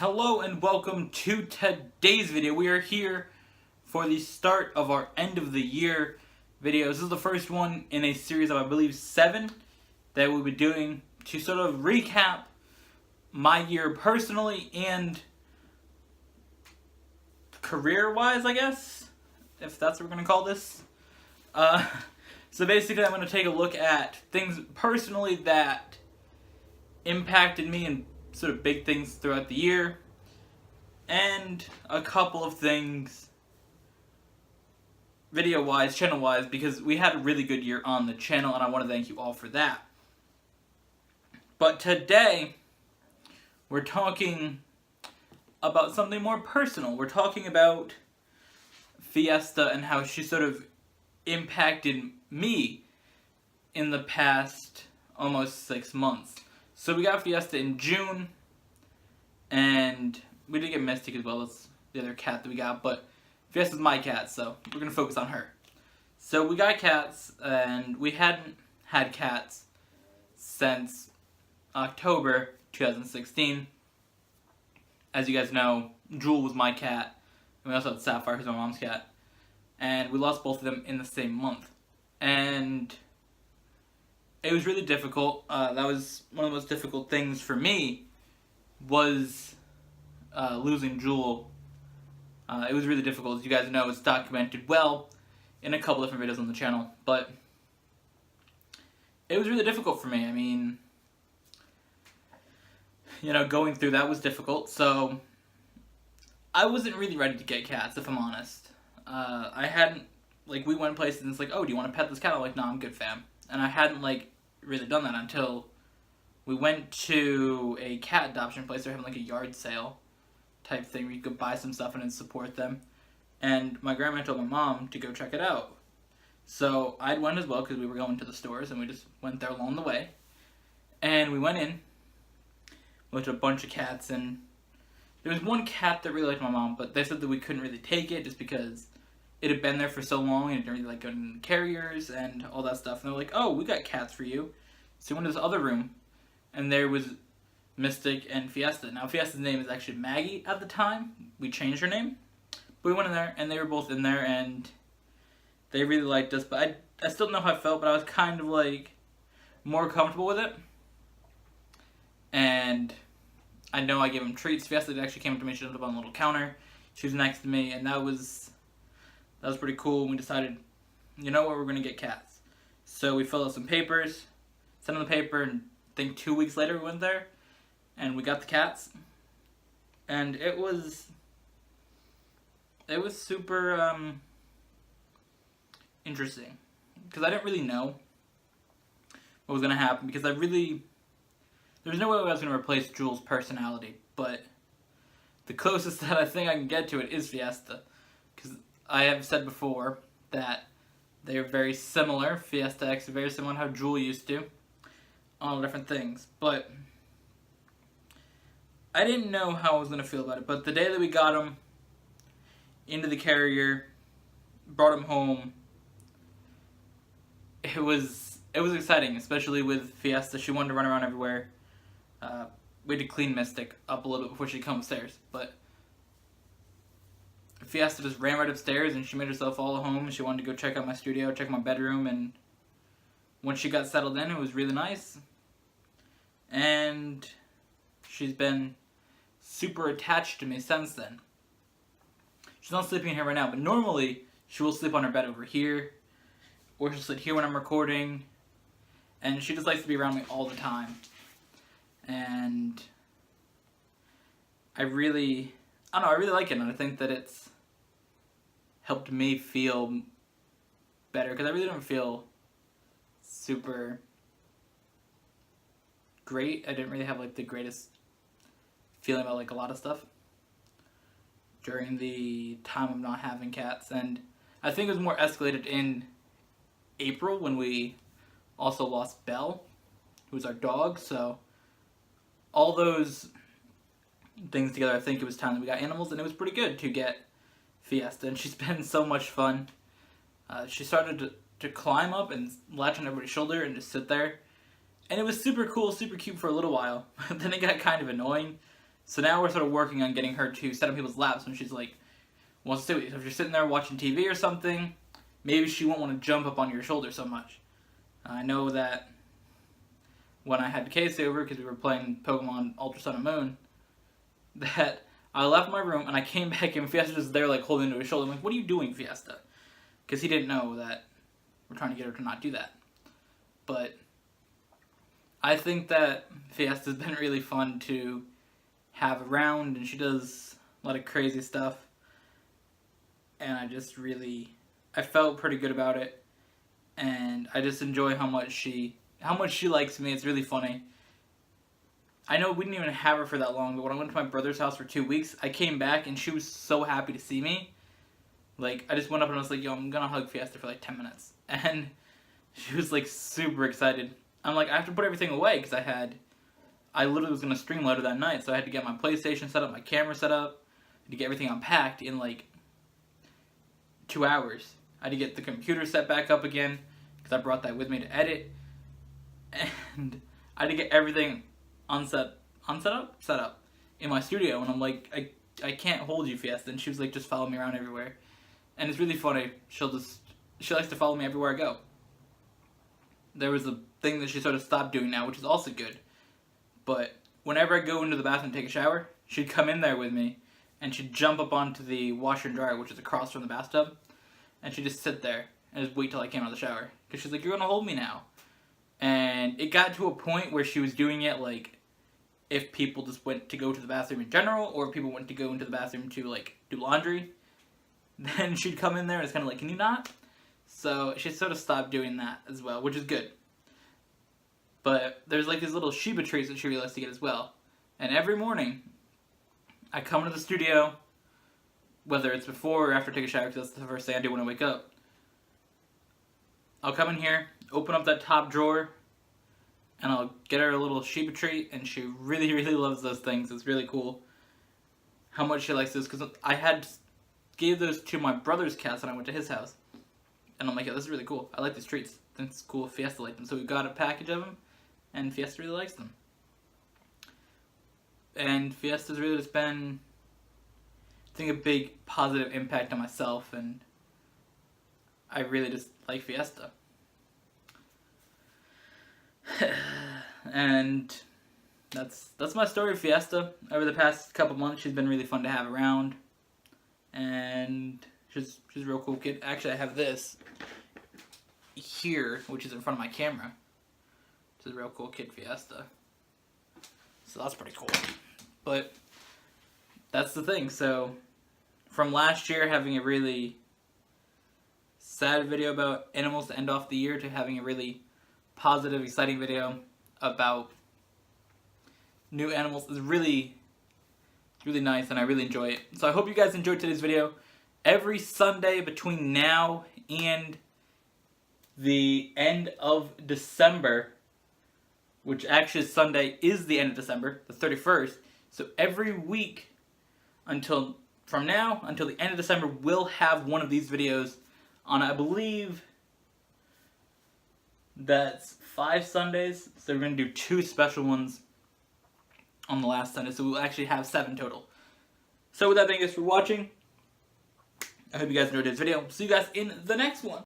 Hello and welcome to today's video. We are here for the start of our end of the year video. This is the first one in a series of, I believe, 7 that we'll be doing to sort of recap my year personally and career-wise, I guess, if that's what we're going to call this. So basically I'm going to take a look at things personally that impacted me and sort of big things throughout the year, and a couple of things video-wise, channel-wise, because we had a really good year on the channel, and I want to thank you all for that. But today, we're talking about something more personal. We're talking about Fiesta and how she sort of impacted me in the past almost 6 months. So we got Fiesta in June, and we did get Mystic as well. That's the other cat that we got, but Fiesta's my cat, so we're going to focus on her. So we got cats, and we hadn't had cats since October 2016. As you guys know, Jewel was my cat, and we also had Sapphire, who's my mom's cat, and we lost both of them in the same month. And it was really difficult. That was one of the most difficult things for me, was losing Jewel. It was really difficult. As you guys know, it's documented well in a couple different videos on the channel, but it was really difficult for me. I mean, you know, going through that was difficult, so I wasn't really ready to get cats, if I'm honest. I hadn't, like, we went places and it's like, oh, do you want to pet this cat? I'm like, no, I'm good, fam. And I hadn't, like, really done that until we went to a cat adoption place. They're having like a yard sale type thing where you could buy some stuff and then support them. And my grandma told my mom to go check it out. So I went as well because we were going to the stores, and we just went there along the way. And we went in, looked at a bunch of cats, and there was one cat that really liked my mom, but they said that we couldn't really take it just because it had been there for so long and it didn't really like go in carriers and all that stuff. And they're like, oh, we got cats for you. So we went to this other room, and there was Mystic and Fiesta. Now, Fiesta's name is actually Maggie at the time. We changed her name. But we went in there, and they were both in there, and they really liked us. But I still don't know how I felt, but I was kind of, like, more comfortable with it. And I know I gave them treats. Fiesta actually came up to me. She ended up on a little counter. She was next to me, and that was pretty cool. We decided, you know what, we're going to get cats. So we filled out some papers, sent them the paper, and I think 2 weeks later we went there, and we got the cats. And it was super interesting, because I didn't really know what was going to happen, because there was no way I was going to replace Jewel's personality, but the closest that I think I can get to it is Fiesta, because I have said before that they're very similar. Fiesta acts very similar to how Jewel used to, all different things, but I didn't know how I was going to feel about it. But the day that we got them into the carrier, brought them home, it was exciting, especially with Fiesta. She wanted to run around everywhere. We had to clean Mystic up a little bit before she'd come upstairs, but Fiesta just ran right upstairs, and she made herself all at home. She wanted to go check out my studio, check my bedroom, and once she got settled in, it was really nice. And she's been super attached to me since then. She's not sleeping here right now, but normally she will sleep on her bed over here, or she'll sit here when I'm recording, and she just likes to be around me all the time. And I really like it, and I think that it's helped me feel better, because I really don't feel super great. I didn't really have like the greatest feeling about like a lot of stuff during the time of not having cats, and I think it was more escalated in April when we also lost Belle, who was our dog. So all those things together, I think it was time that we got animals, and it was pretty good to get Fiesta, and she's been so much fun. She started to climb up and latch on everybody's shoulder and just sit there, and it was super cool, super cute for a little while. Then it got kind of annoying, So now we're sort of working on getting her to sit on people's laps when she's like, wants to sit with you. So if you're sitting there watching TV or something, maybe she won't want to jump up on your shoulder so much. I know that when I had Case over, because we were playing Pokemon Ultra Sun and Moon, that I left my room and I came back and Fiesta was there like holding to his shoulder. I'm like, what are you doing, Fiesta? Because he didn't know that we're trying to get her to not do that. But I think that Fiesta's been really fun to have around, and she does a lot of crazy stuff. And I felt pretty good about it. And I just enjoy how much she likes me. It's really funny. I know we didn't even have her for that long, but when I went to my brother's house for 2 weeks, I came back and she was so happy to see me. Like, I just went up and I was like, yo, I'm gonna hug Fiesta for like 10 minutes. And she was like super excited. I'm like, I have to put everything away because I literally was gonna stream later that night, so I had to get my PlayStation set up, my camera set up, to get everything unpacked in like 2 hours. I had to get the computer set back up again because I brought that with me to edit. And I had to get everything set up in my studio, and I'm like, I can't hold you, Fiesta. And she was like, just follow me around everywhere. And it's really funny. She likes to follow me everywhere I go. There was a thing that she sort of stopped doing now, which is also good. But whenever I go into the bathroom to take a shower, she'd come in there with me, and she'd jump up onto the washer and dryer, which is across from the bathtub, and she'd just sit there and just wait till I came out of the shower. Because she's like, you're gonna hold me now. And it got to a point where she was doing it like if people just went to go to the bathroom in general, or if people went to go into the bathroom to like do laundry, then she'd come in there and it's kind of like, can you not? So she sort of stopped doing that as well, which is good. But there's like these little Shiba trees that she really likes to get as well. And every morning, I come into the studio, whether it's before or after I take a shower, because that's the first thing I do when I wake up. I'll come in here, open up that top drawer, and I'll get her a little Shiba treat, and she really, really loves those things. It's really cool how much she likes this, because I gave those to my brother's cats when I went to his house. And I'm like, yeah, this is really cool. I like these treats. I think it's cool if Fiesta likes them. So we got a package of them, and Fiesta really likes them. And Fiesta's really just been, I think, a big positive impact on myself, and I really just like Fiesta. And that's my story of Fiesta. Over the past couple months, she's been really fun to have around, and she's a real cool kid. Actually, I have this here, which is in front of my camera. She's a real cool kid, Fiesta. So that's pretty cool. But that's the thing. So from last year having a really sad video about animals to end off the year to having a really positive, exciting video about new animals is really nice, and I really enjoy it. So I hope you guys enjoyed today's video. Every Sunday between now and the end of December, which actually Sunday is the end of December, the 31st. So every week from now until the end of December, we'll have one of these videos on, I believe that's 5 Sundays. So we're going to do 2 special ones on the last Sunday. So we'll actually have 7 total. So with that, thank you guys for watching. I hope you guys enjoyed this video. See you guys in the next one.